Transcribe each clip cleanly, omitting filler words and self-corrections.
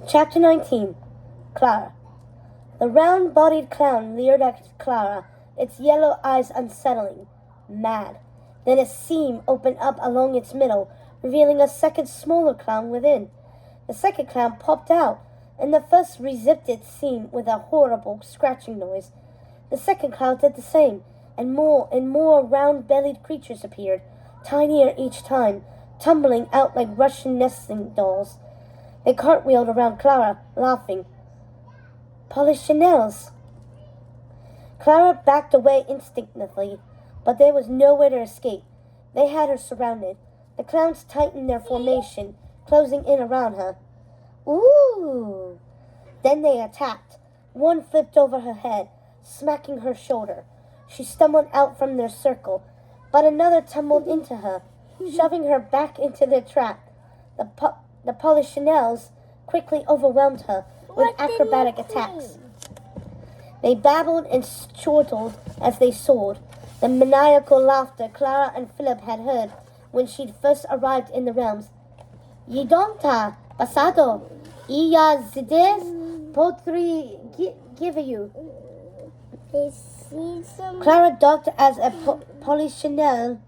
Chapter 19. Clara. The round-bodied clown leered at Clara, its yellow eyes unsettling, mad. Then a seam opened up along its middle, revealing a second smaller clown within. The second clown popped out, and the first rezipped its seam with a horrible scratching noise. The second clown did the same, and more round-bellied creatures appeared, tinier each time, tumbling out like Russian nesting dolls. They cartwheeled around Clara, laughing. Polichinelles! Clara backed away instinctively, but there was nowhere to escape. They had her surrounded. The clowns tightened their formation, closing in around her. Ooh! Then they attacked. One flipped over her head, smacking her shoulder. She stumbled out from their circle, but another tumbled into her, shoving her back into their trap. The Polichinelles quickly overwhelmed her with acrobatic attacks. They babbled and chortled as they soared. The maniacal laughter Clara and Philip had heard when she'd first arrived in the realms. Yidonta, pasado, y ya zides potri give you. Clara ducked as a Polichinelle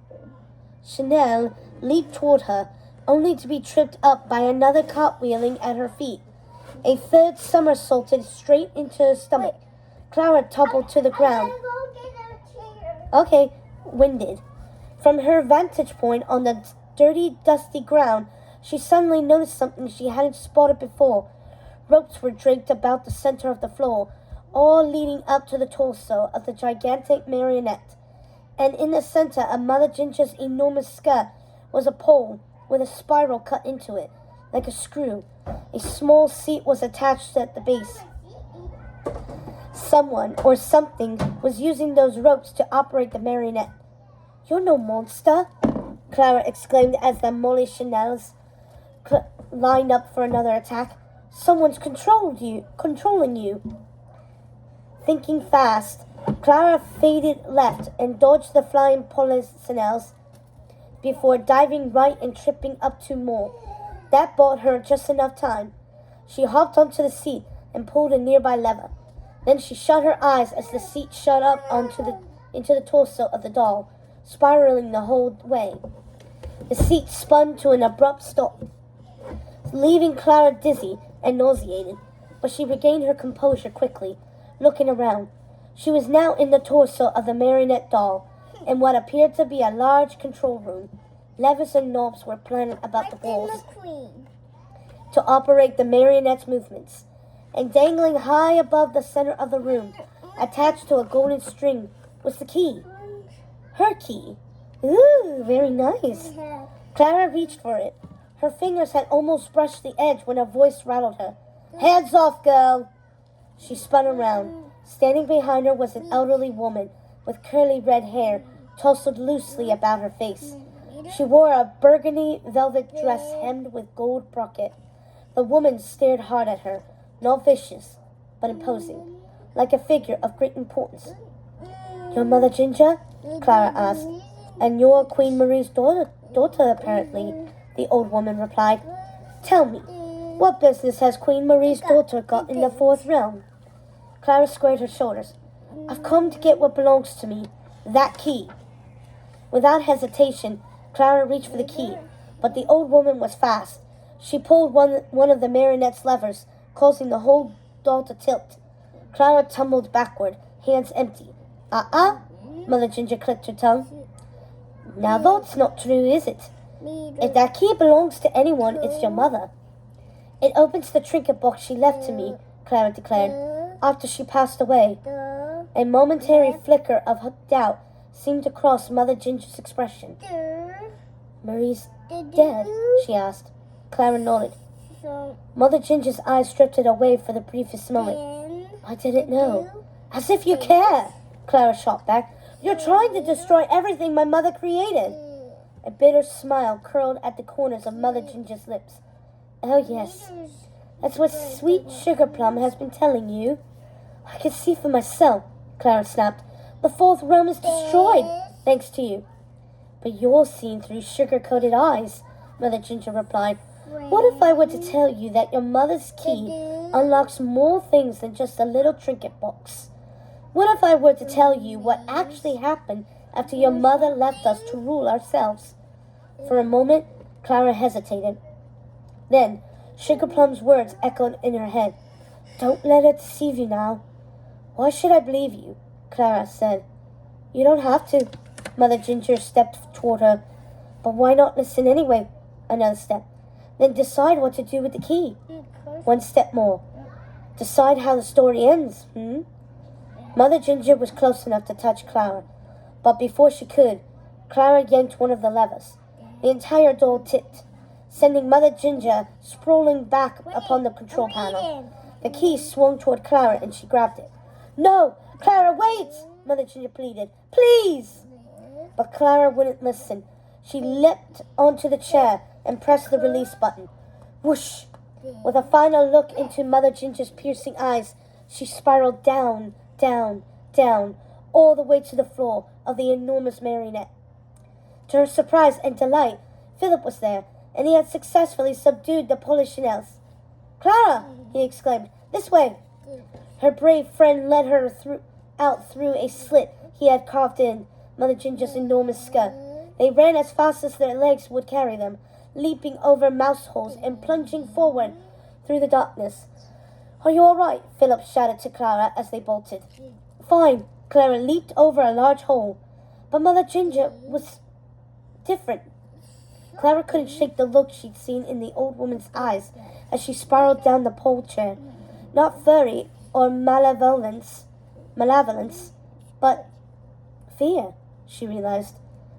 leaped toward her, only to be tripped up by another cartwheeling at her feet. A third somersaulted straight into her stomach. Clara toppled to the ground. Okay, winded. From her vantage point on the dirty, dusty ground, she suddenly noticed something she hadn't spotted before. Ropes were draped about the center of the floor, all leading up to the torso of the gigantic marionette. And in the center of Mother Ginger's enormous skirt was a pole with a spiral cut into it, like a screw. A small seat was attached at the base. Someone or something was using those ropes to operate the marionette. You're no monster, Clara exclaimed as the Polichinelles lined up for another attack. Someone's controlling you. Thinking fast, Clara faded left and dodged the flying Polichinelles before diving right and tripping up two more. That bought her just enough time. She hopped onto the seat and pulled a nearby lever. Then she shut her eyes as the seat shot up into the torso of the doll, spiraling the whole way. The seat spun to an abrupt stop, leaving Clara dizzy and nauseated, but she regained her composure quickly, looking around. She was now in the torso of the marionette doll, in what appeared to be a large control room. Levers and knobs were planted about the walls to operate the marionette's movements. And dangling high above the center of the room, attached to a golden string, was the key. Her key. Ooh, very nice. Clara reached for it. Her fingers had almost brushed the edge when a voice rattled her. Hands off, girl! She spun around. Standing behind her was an elderly woman with curly red hair tousled loosely about her face. She wore a burgundy velvet dress hemmed with gold brocade. The woman stared hard at her, not vicious, but imposing, like a figure of great importance. Your Mother Ginger? Clara asked. And you're Queen Marie's daughter, apparently, the old woman replied. Tell me, what business has Queen Marie's daughter got in the fourth realm? Clara squared her shoulders. I've come to get what belongs to me, that key. Without hesitation, Clara reached for the key, but the old woman was fast. She pulled one of the marionette's levers, causing the whole doll to tilt. Clara tumbled backward, hands empty. Mother Ginger clicked her tongue. Now that's not true, is it? If that key belongs to anyone, it's your mother. It opens the trinket box she left to me, Clara declared, after she passed away. A momentary flicker of doubt seemed to cross Mother Ginger's expression. Marie's dead, she asked. Clara nodded. Mother Ginger's eyes drifted away for the briefest moment. I didn't know. As if you care, Clara shot back. You're trying to destroy everything my mother created. A bitter smile curled at the corners of Mother Ginger's lips. Oh, yes. That's what Sweet Sugar Plum has been telling you. I can see for myself, Clara snapped. The fourth realm is destroyed, thanks to you. But you're seeing through sugar-coated eyes, Mother Ginger replied. What if I were to tell you that your mother's key unlocks more things than just a little trinket box? What if I were to tell you what actually happened after your mother left us to rule ourselves? For a moment, Clara hesitated. Then, Sugar Plum's words echoed in her head. Don't let it deceive you now. Why should I believe you? Clara said. You don't have to. Mother Ginger stepped toward her. But why not listen anyway? Another step. Then decide what to do with the key. One step more. Decide how the story ends, Mother Ginger was close enough to touch Clara, but before she could, Clara yanked one of the levers. The entire door tipped, sending Mother Ginger sprawling back upon the control panel. The key swung toward Clara and she grabbed it. No! Clara, wait! Mother Ginger pleaded. Please! But Clara wouldn't listen. She leapt onto the chair and pressed the release button. Whoosh! With a final look into Mother Ginger's piercing eyes, she spiraled down, down, down, all the way to the floor of the enormous marionette. To her surprise and delight, Philip was there, and he had successfully subdued the Polichinelles. Clara! He exclaimed. This way! Her brave friend led her out through a slit he had carved in Mother Ginger's enormous skull. They ran as fast as their legs would carry them, leaping over mouse holes and plunging forward through the darkness. Are you all right? Philip shouted to Clara as they bolted. Fine. Clara leaped over a large hole. But Mother Ginger was different. Clara couldn't shake the look she'd seen in the old woman's eyes as she spiraled down the pole chair. Not fury or malevolence, but fear, she realized.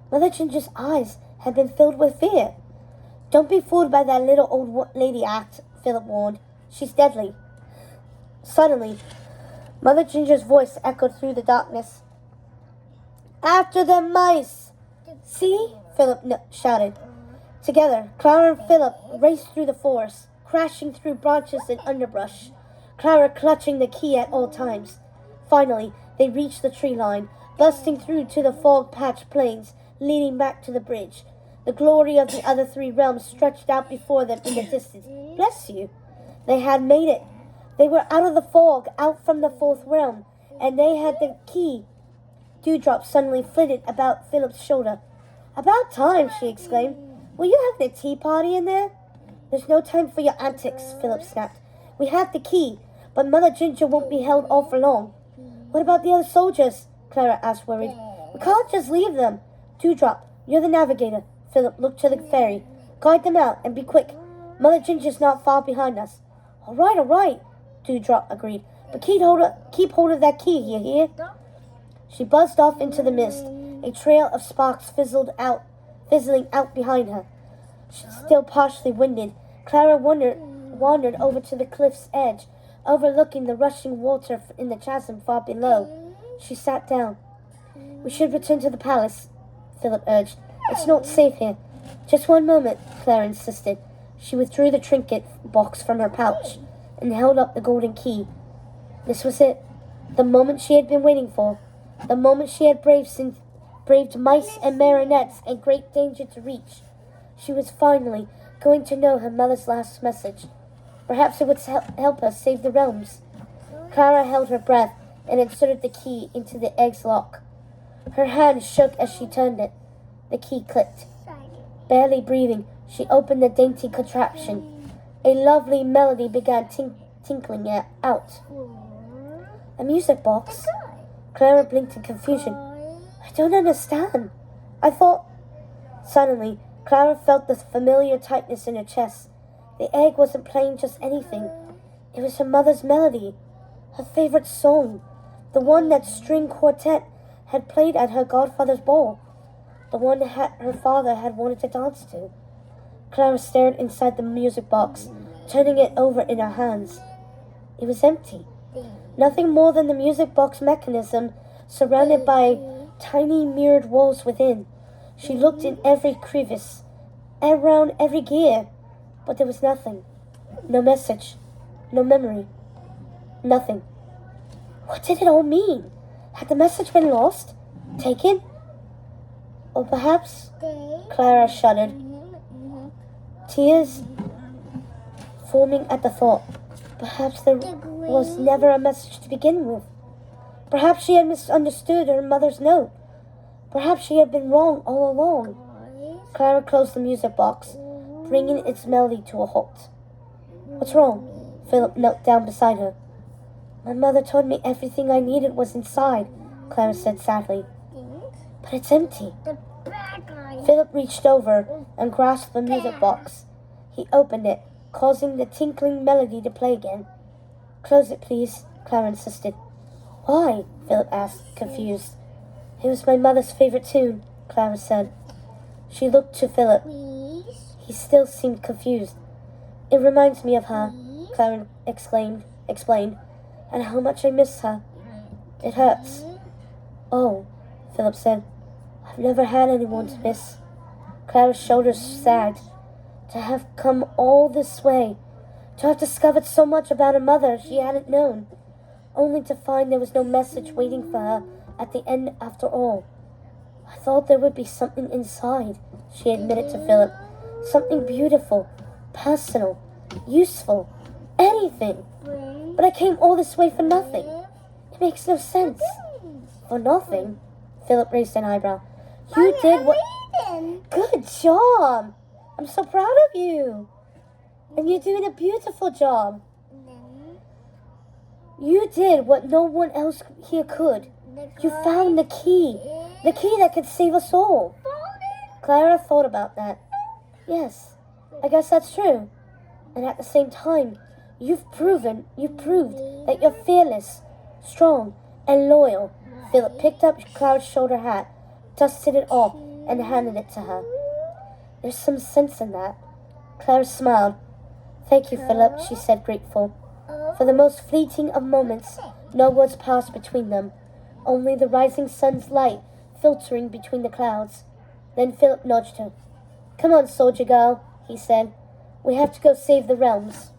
Mother Ginger's eyes had been filled with fear. Don't be fooled by that little old lady act, Philip warned. She's deadly. Suddenly, Mother Ginger's voice echoed through the darkness. After the mice! See? Philip shouted. Together, Clara and Philip raced through the forest, crashing through branches and underbrush, Clara clutching the key at all times. Finally, they reached the tree line, busting through to the fog-patched plains, leading back to the bridge. The glory of the other three realms stretched out before them in the distance. Bless you! They had made it. They were out of the fog, out from the fourth realm, and they had the key. Dewdrop suddenly flitted about Philip's shoulder. About time, she exclaimed. Will you have the tea party in there? There's no time for your antics, Philip snapped. We have the key, but Mother Ginger won't be held all for long. What about the other soldiers? Clara asked, worried. We can't just leave them. Dewdrop, you're the navigator. Philip looked to the ferry. Guide them out, and be quick. Mother Ginger's not far behind us. All right, Dewdrop agreed. But keep hold of that key, you hear? She buzzed off into the mist. A trail of sparks fizzling out behind her. Still partially winded, Clara wandered over to the cliff's edge, overlooking the rushing water in the chasm far below. She sat down. We should return to the palace, Philip urged. It's not safe here. Just one moment, Clara insisted. She withdrew the trinket box from her pouch and held up the golden key. This was it. The moment she had been waiting for. The moment she had braved mice and marionettes and great danger to reach. She was finally going to know her mother's last message. Perhaps it would help her save the realms. Clara held her breath and inserted the key into the egg's lock. Her hand shook as she turned it. The key clicked. Barely breathing, she opened the dainty contraption. A lovely melody began tinkling out. A music box? Clara blinked in confusion. I don't understand. I thought... Suddenly, Clara felt the familiar tightness in her chest. The egg wasn't playing just anything. It was her mother's melody. Her favorite song. The one that string quartet had played at her godfather's ball. The one her father had wanted to dance to. Clara stared inside the music box, turning it over in her hands. It was empty. Nothing more than the music box mechanism, surrounded by tiny mirrored walls within. She looked in every crevice, around every gear, but there was nothing. No message, no memory, nothing. What did it all mean? Had the message been lost? Taken? Or perhaps... Clara shuddered. Tears foaming at the thought. Perhaps there was never a message to begin with. Perhaps she had misunderstood her mother's note. Perhaps she had been wrong all along. Clara closed the music box, bringing its melody to a halt. What's wrong? Philip knelt down beside her. My mother told me everything I needed was inside, Clara said sadly. But it's empty. Philip reached over and grasped the music box. He opened it, causing the tinkling melody to play again. Close it, please, Clara insisted. Why? Philip asked, confused. It was my mother's favorite tune, Clara said. She looked to Philip. He still seemed confused. It reminds me of her, Clara explained, and how much I miss her. It hurts. Oh, Philip said. I've never had anyone to miss. Clara's shoulders sagged. To have come all this way, to have discovered so much about her mother she hadn't known, only to find there was no message waiting for her at the end after all. I thought there would be something inside, she admitted to Philip. Something beautiful, personal, useful, anything. But I came all this way for nothing. It makes no sense. For nothing? Philip raised an eyebrow. You did what... Good job! I'm so proud of you. And you're doing a beautiful job. You did what no one else here could. You found the key that could save us all. Clara thought about that. Yes, I guess that's true. And at the same time, you've proved that you're fearless, strong, and loyal. Philip picked up Clara's shoulder hat, dusted it off, and handed it to her. There's some sense in that. Clara smiled. Thank you, Philip, she said, grateful. For the most fleeting of moments, no words passed between them, only the rising sun's light filtering between the clouds. Then Philip nudged her. Come on, soldier girl, he said. We have to go save the realms.